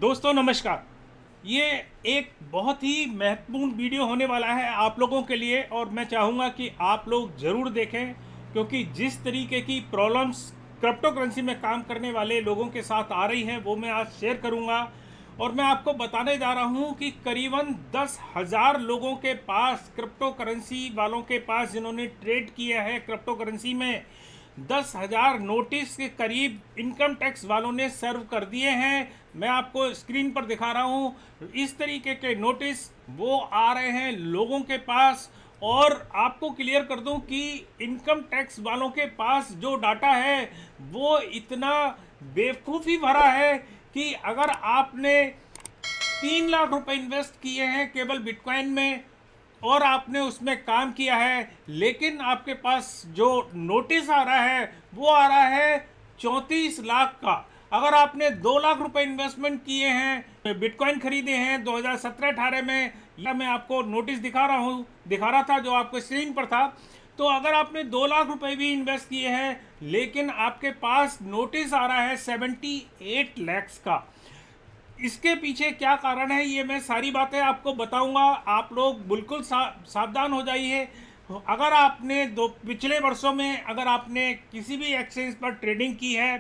दोस्तों नमस्कार। ये एक बहुत ही महत्वपूर्ण वीडियो होने वाला है आप लोगों के लिए और मैं चाहूँगा कि आप लोग ज़रूर देखें, क्योंकि जिस तरीके की प्रॉब्लम्स क्रिप्टो करेंसी में काम करने वाले लोगों के साथ आ रही हैं वो मैं आज शेयर करूँगा। और मैं आपको बताने जा रहा हूँ कि करीबन 10,000 लोगों के पास, क्रिप्टो करेंसी वालों के पास जिन्होंने ट्रेड किया है क्रिप्टो करेंसी में, 10,000 नोटिस के करीब इनकम टैक्स वालों ने सर्व कर दिए हैं। मैं आपको स्क्रीन पर दिखा रहा हूँ इस तरीके के नोटिस वो आ रहे हैं लोगों के पास। और आपको क्लियर कर दूं कि इनकम टैक्स वालों के पास जो डाटा है वो इतना बेवकूफ़ी भरा है कि अगर आपने 3 लाख रुपए इन्वेस्ट किए हैं केवल बिटकॉइन में और आपने उसमें काम किया है, लेकिन आपके पास जो नोटिस आ रहा है वो आ रहा है 34 लाख का। अगर आपने 2 लाख रुपए इन्वेस्टमेंट किए हैं, बिटकॉइन खरीदे हैं 2017-18 में, या मैं आपको नोटिस दिखा रहा था जो आपको स्क्रीन पर था, तो अगर आपने 2 लाख रुपए भी इन्वेस्ट किए हैं लेकिन आपके पास नोटिस आ रहा है 78 लैक्स का, इसके पीछे क्या कारण है ये मैं सारी बातें आपको बताऊंगा। आप लोग बिल्कुल सावधान हो जाइए। अगर आपने पिछले वर्षों में अगर आपने किसी भी एक्सचेंज पर ट्रेडिंग की है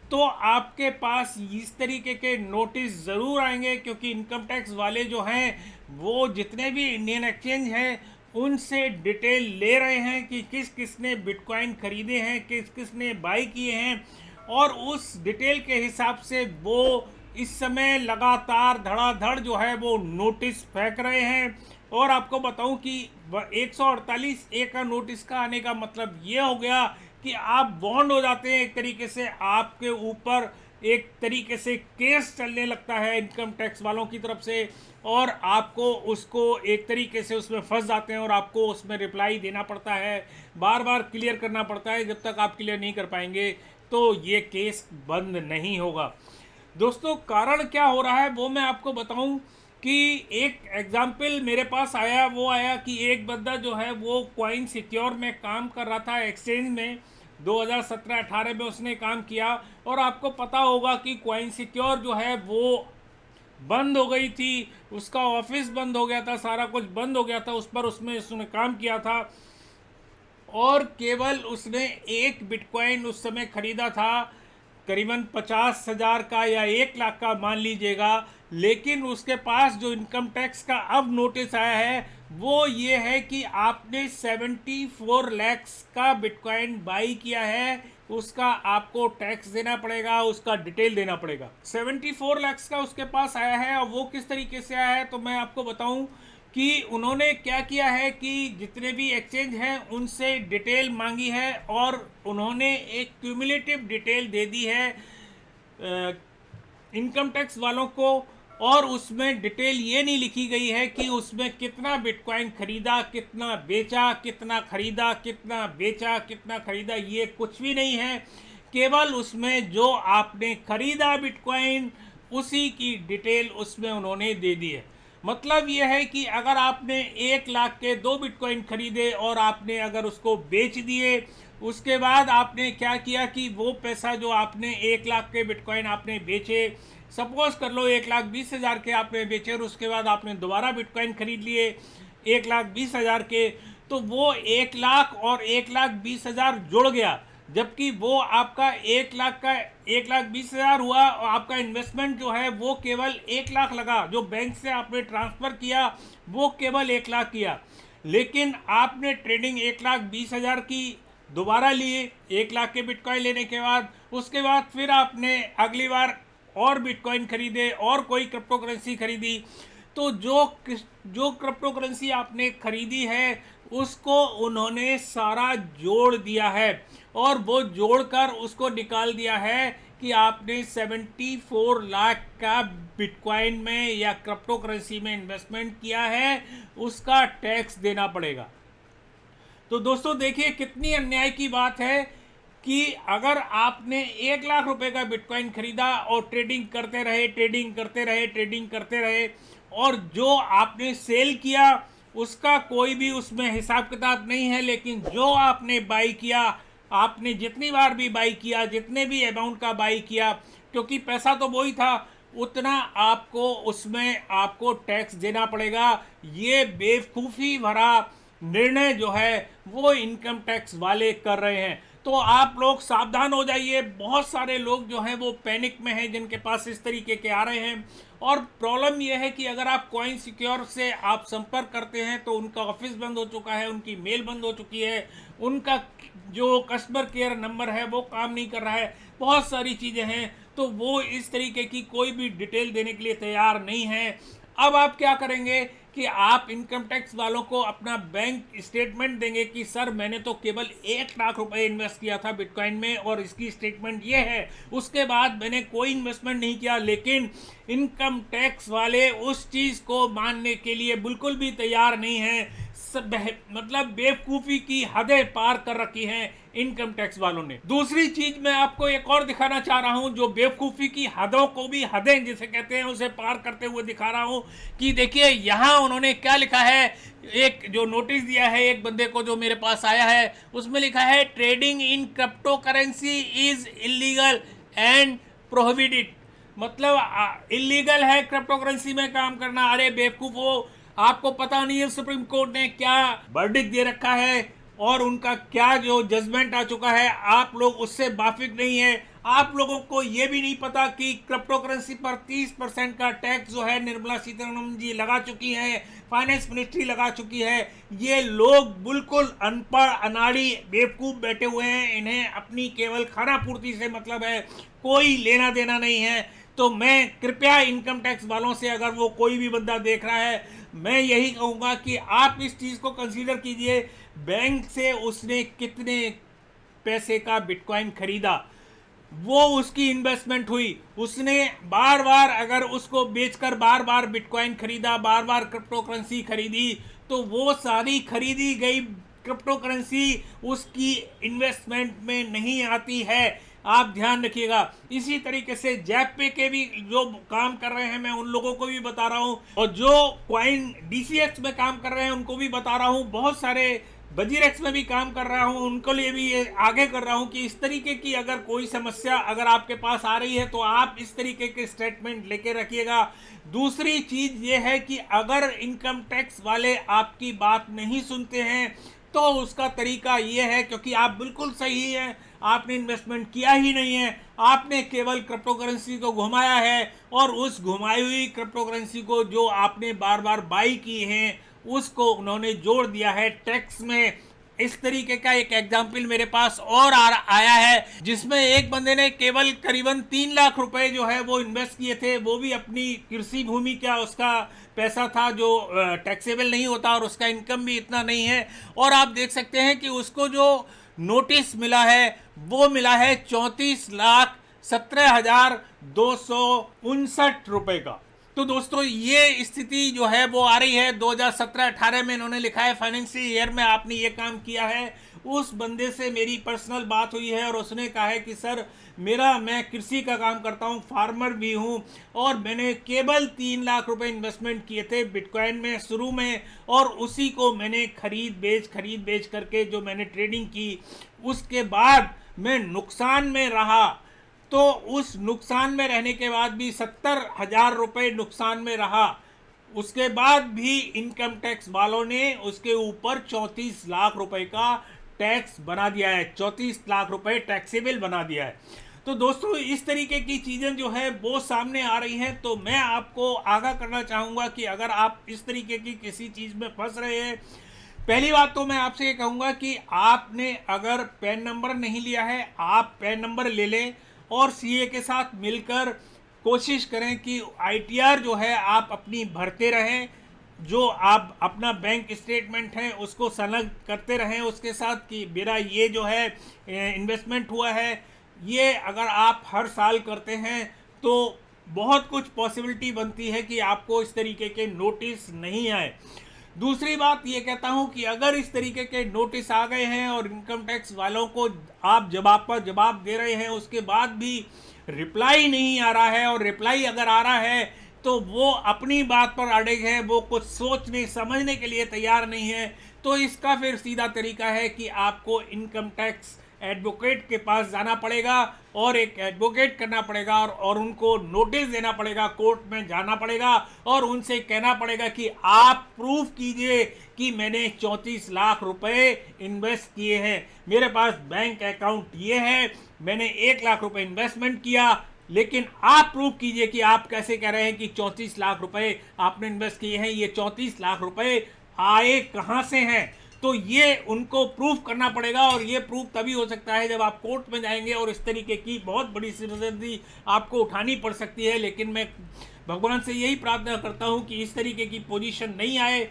तो आपके पास इस तरीके के नोटिस ज़रूर आएंगे, क्योंकि इनकम टैक्स वाले जो हैं वो जितने भी इंडियन एक्सचेंज हैं उनसे डिटेल ले रहे हैं कि किस किस ने बिटकॉइन खरीदे हैं, किस किस ने बाई किए हैं, और उस डिटेल के हिसाब से वो इस समय लगातार धड़ाधड़ जो है वो नोटिस फेंक रहे हैं। और आपको बताऊं कि 148 ए का नोटिस का आने का मतलब ये हो गया कि आप बॉन्ड हो जाते हैं, एक तरीके से आपके ऊपर एक तरीके से केस चलने लगता है इनकम टैक्स वालों की तरफ से, और आपको उसको एक तरीके से उसमें फंस जाते हैं और आपको उसमें रिप्लाई देना पड़ता है, बार बार क्लियर करना पड़ता है। जब तक आप क्लियर नहीं कर पाएंगे तो ये केस बंद नहीं होगा। दोस्तों कारण क्या हो रहा है वो मैं आपको बताऊं कि एक एग्जाम्पल मेरे पास आया, वो आया कि एक बंदा जो है वो कॉइन सिक्योर में काम कर रहा था एक्सचेंज में, 2017-18 में उसने काम किया। और आपको पता होगा कि कॉइन सिक्योर जो है वो बंद हो गई थी, उसका ऑफिस बंद हो गया था, सारा कुछ बंद हो गया था उस पर, उसमें उसने काम किया था और केवल उसने एक बिटकॉइन उस समय खरीदा था करीबन 50,000 का या 1 लाख का मान लीजिएगा। लेकिन उसके पास जो इनकम टैक्स का अब नोटिस आया है वो ये है कि आपने 74 लैक्स का बिटकॉइन बाई किया है, उसका आपको टैक्स देना पड़ेगा, उसका डिटेल देना पड़ेगा। 74 लैक्स का उसके पास आया है। और वो किस तरीके से आया है तो मैं आपको बताऊं कि उन्होंने क्या किया है कि जितने भी एक्सचेंज हैं उनसे डिटेल मांगी है और उन्होंने एक क्यूमुलेटिव डिटेल दे दी है इनकम टैक्स वालों को। और उसमें डिटेल ये नहीं लिखी गई है कि उसमें कितना बिटकॉइन खरीदा, कितना बेचा, कितना खरीदा, कितना बेचा, कितना खरीदा, ये कुछ भी नहीं है। केवल उसमें जो आपने खरीदा बिटकॉइन उसी की डिटेल उसमें उन्होंने दे दी है। मतलब यह है कि अगर आपने 1 लाख के 2 बिटकॉइन खरीदे और आपने अगर उसको बेच दिए, उसके बाद आपने क्या किया कि वो पैसा जो आपने 1 लाख के बिटकॉइन आपने बेचे, सपोज कर लो 1,20,000 के आपने बेचे और उसके बाद आपने दोबारा बिटकॉइन खरीद लिए 1,20,000 के, तो वो 1 लाख और 1,20,000 जुड़ गया, जबकि वो आपका 1,20,000 हुआ और आपका इन्वेस्टमेंट जो है वो केवल 1 लाख लगा। जो बैंक से आपने ट्रांसफ़र किया वो केवल 1 लाख किया, लेकिन आपने ट्रेडिंग 1,20,000 की दोबारा लिए 1 लाख के बिटकॉइन लेने के बाद। उसके बाद फिर आपने अगली बार और बिटकॉइन खरीदे और कोई क्रिप्टो करेंसी खरीदी, तो जो क्रिप्टो करेंसी आपने खरीदी है उसको उन्होंने सारा जोड़ दिया है और वो जोड़कर उसको निकाल दिया है कि आपने 74 लाख का बिटकॉइन में या क्रिप्टो करेंसी में इन्वेस्टमेंट किया है, उसका टैक्स देना पड़ेगा। तो दोस्तों देखिए कितनी अन्याय की बात है कि अगर आपने 1 लाख रुपए का बिटकॉइन खरीदा और ट्रेडिंग करते रहे, ट्रेडिंग करते रहे, ट्रेडिंग करते रहे, और जो आपने सेल किया उसका कोई भी उसमें हिसाब किताब नहीं है, लेकिन जो आपने बाई किया, आपने जितनी बार भी बाई किया, जितने भी अमाउंट का बाई किया, क्योंकि पैसा तो वही था, उतना आपको उसमें आपको टैक्स देना पड़ेगा। ये बेवकूफ़ी भरा निर्णय जो है वो इनकम टैक्स वाले कर रहे हैं। तो आप लोग सावधान हो जाइए। बहुत सारे लोग जो हैं वो पैनिक में हैं जिनके पास इस तरीके के आ रहे हैं। और प्रॉब्लम यह है कि अगर आप कॉइन सिक्योर से आप संपर्क करते हैं तो उनका ऑफिस बंद हो चुका है, उनकी मेल बंद हो चुकी है, उनका जो कस्टमर केयर नंबर है वो काम नहीं कर रहा है, बहुत सारी चीज़ें हैं। तो वो इस तरीके की कोई भी डिटेल देने के लिए तैयार नहीं है। अब आप क्या करेंगे कि आप इनकम टैक्स वालों को अपना बैंक स्टेटमेंट देंगे कि सर मैंने तो केवल 1 लाख रुपए इन्वेस्ट किया था बिटकॉइन में और इसकी स्टेटमेंट ये है, उसके बाद मैंने कोई इन्वेस्टमेंट नहीं किया। लेकिन इनकम टैक्स वाले उस चीज़ को मानने के लिए बिल्कुल भी तैयार नहीं हैं। मतलब बेवकूफ़ी की हदें पार कर रखी हैं इनकम टैक्स वालों ने। दूसरी चीज मैं आपको एक और दिखाना चाह रहा हूं जो बेवकूफ़ी की हदों को भी हदें जिसे कहते हैं उसे पार करते हुए दिखा रहा हूं कि देखिए यहां उन्होंने क्या लिखा है। एक जो नोटिस दिया है एक बंदे को जो मेरे पास आया है, उसमें लिखा है trading in crypto currency is illegal and prohibited. मतलब इलीगल है क्रिप्टो करेंसी में काम करना। अरे बेवकूफ हो, आपको पता नहीं है सुप्रीम कोर्ट ने क्या वर्डिक्ट दे रखा है और उनका क्या जो जजमेंट आ चुका है, आप लोग उससे वाकिफ नहीं है। आप लोगों को यह भी नहीं पता कि क्रिप्टो करेंसी पर 30% का टैक्स जो है निर्मला सीतारमण जी लगा चुकी हैं, फाइनेंस मिनिस्ट्री लगा चुकी है। ये लोग बिल्कुल अनपढ़ अनाड़ी बेवकूफ़ बैठे हुए हैं, इन्हें अपनी केवल खाना पूर्ति से मतलब है, कोई लेना देना नहीं है। तो मैं कृपया इनकम टैक्स वालों से, अगर वो कोई भी बंदा देख रहा है, मैं यही कहूँगा कि आप इस चीज़ को कंसीडर कीजिए। बैंक से उसने कितने पैसे का बिटकॉइन खरीदा, वो उसकी इन्वेस्टमेंट हुई। उसने बार बार अगर उसको बेचकर बार बार बिटकॉइन खरीदा, बार बार क्रिप्टो करेंसी खरीदी, तो वो सारी खरीदी गई क्रिप्टो करेंसी उसकी इन्वेस्टमेंट में नहीं आती है। आप ध्यान रखिएगा। इसी तरीके से जैप पे के भी जो काम कर रहे हैं मैं उन लोगों को भी बता रहा हूं, और जो कॉइन डीसीएक्स में काम कर रहे हैं उनको भी बता रहा हूं, बहुत सारे वजीरेक्स में भी काम कर रहा हूं उनको लिए भी ये आगे कर रहा हूं कि इस तरीके की अगर कोई समस्या अगर आपके पास आ रही है तो आप इस तरीके के स्टेटमेंट लेके रखिएगा। दूसरी चीज ये है कि अगर इनकम टैक्स वाले आपकी बात नहीं सुनते हैं तो उसका तरीका ये है, क्योंकि आप बिल्कुल सही हैं, आपने इन्वेस्टमेंट किया ही नहीं है, आपने केवल क्रिप्टो करेंसी को घुमाया है और उस घुमाई हुई क्रिप्टो करेंसी को जो आपने बार बार बाई की हैं उसको उन्होंने जोड़ दिया है टैक्स में। इस तरीके का एक एग्जाम्पल मेरे पास और आया है जिसमें एक बंदे ने केवल करीबन 3 लाख रुपए जो है वो इन्वेस्ट किए थे, वो भी अपनी कृषि भूमि का उसका पैसा था जो टैक्सेबल नहीं होता और उसका इनकम भी इतना नहीं है। और आप देख सकते हैं कि उसको जो नोटिस मिला है वो मिला है 34,17,259 रुपए का। तो दोस्तों ये स्थिति जो है वो आ रही है 2017-18 में। इन्होंने लिखा है फाइनेंशियल ईयर में आपने ये काम किया है। उस बंदे से मेरी पर्सनल बात हुई है और उसने कहा है कि सर मैं कृषि का काम करता हूँ, फार्मर भी हूँ, और मैंने केवल 3 लाख रुपए इन्वेस्टमेंट किए थे बिटकॉइन में शुरू में, और उसी को मैंने खरीद बेच करके जो मैंने ट्रेडिंग की उसके बाद मैं नुकसान में रहा। तो उस नुकसान में रहने के बाद भी 70,000 रुपये नुकसान में रहा। उसके बाद भी इनकम टैक्स वालों ने उसके ऊपर 34 लाख रुपए का टैक्स बना दिया है, 34 लाख रुपए टैक्सेबल बना दिया है। तो दोस्तों इस तरीके की चीज़ें जो है वो सामने आ रही हैं। तो मैं आपको आगाह करना चाहूँगा कि अगर आप इस तरीके की किसी चीज़ में फंस रहे हैं, पहली बात तो मैं आपसे ये कहूँगा कि आपने अगर पैन नंबर नहीं लिया है, आप पैन नंबर ले लें और सीए के साथ मिलकर कोशिश करें कि आईटीआर जो है आप अपनी भरते रहें। जो आप अपना बैंक स्टेटमेंट है उसको संलग्न करते रहें उसके साथ कि मेरा ये जो है इन्वेस्टमेंट हुआ है। ये अगर आप हर साल करते हैं तो बहुत कुछ पॉसिबिलिटी बनती है कि आपको इस तरीके के नोटिस नहीं आए। दूसरी बात ये कहता हूं कि अगर इस तरीके के नोटिस आ गए हैं और इनकम टैक्स वालों को आप जवाब पर जवाब दे रहे हैं, उसके बाद भी रिप्लाई नहीं आ रहा है, और रिप्लाई अगर आ रहा है तो वो अपनी बात पर अड़े हैं, वो कुछ सोचने समझने के लिए तैयार नहीं है, तो इसका फिर सीधा तरीका है कि आपको इनकम टैक्स एडवोकेट के पास जाना पड़ेगा और एक एडवोकेट करना पड़ेगा और उनको नोटिस देना पड़ेगा, कोर्ट में जाना पड़ेगा और उनसे कहना पड़ेगा कि आप प्रूफ कीजिए कि मैंने 34 लाख रुपए इन्वेस्ट किए हैं, मेरे पास बैंक अकाउंट ये है, मैंने 1 लाख रुपए इन्वेस्टमेंट किया, लेकिन आप प्रूफ कीजिए कि आप कैसे कह रहे हैं कि 34 लाख रुपए आपने इन्वेस्ट किए हैं, ये 34 लाख रुपए आए कहां से हैं। तो ये उनको प्रूफ करना पड़ेगा और ये प्रूफ तभी हो सकता है जब आप कोर्ट में जाएंगे और इस तरीके की बहुत बड़ी सिरदर्दी आपको उठानी पड़ सकती है। लेकिन मैं भगवान से यही प्रार्थना करता हूं कि इस तरीके की पोजीशन नहीं आए,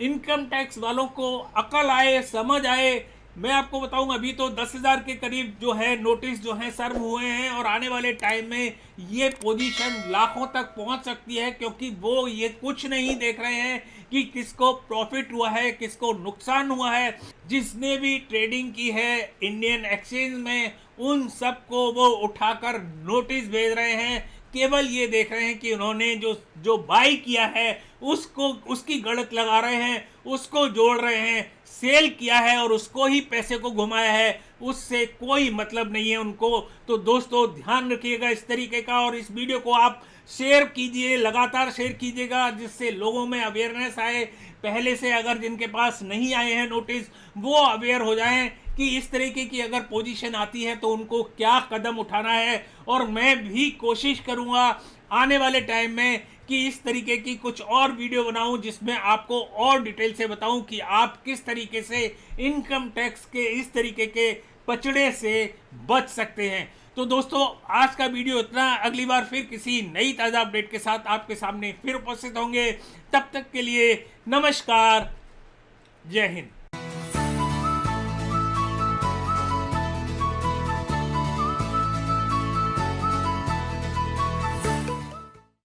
इनकम टैक्स वालों को अकल आए, समझ आए। मैं आपको बताऊं अभी तो 10,000 के करीब जो है नोटिस जो है सर्व हुए हैं और आने वाले टाइम में ये पोजीशन लाखों तक पहुंच सकती है, क्योंकि वो ये कुछ नहीं देख रहे हैं कि किसको प्रॉफिट हुआ है, किसको नुकसान हुआ है। जिसने भी ट्रेडिंग की है इंडियन एक्सचेंज में उन सबको वो उठाकर नोटिस भेज रहे हैं, केवल ये देख रहे हैं कि उन्होंने जो बाई किया है उसको उसकी गलत लगा रहे हैं, उसको जोड़ रहे हैं, सेल किया है और उसको ही पैसे को घुमाया है, उससे कोई मतलब नहीं है उनको। तो दोस्तों ध्यान रखिएगा इस तरीके का, और इस वीडियो को आप शेयर कीजिए, लगातार शेयर कीजिएगा, जिससे लोगों में अवेयरनेस आए। पहले से अगर जिनके पास नहीं आए हैं नोटिस वो अवेयर हो जाएं कि इस तरीके की अगर पोजीशन आती है तो उनको क्या कदम उठाना है। और मैं भी कोशिश करूंगा आने वाले टाइम में कि इस तरीके की कुछ और वीडियो बनाऊं जिसमें आपको और डिटेल से बताऊं कि आप किस तरीके से इनकम टैक्स के इस तरीके के पचड़े से बच सकते हैं। तो दोस्तों आज का वीडियो इतना, अगली बार फिर किसी नई ताज़ा अपडेट के साथ आपके सामने फिर उपस्थित होंगे। तब तक के लिए नमस्कार, जय हिंद।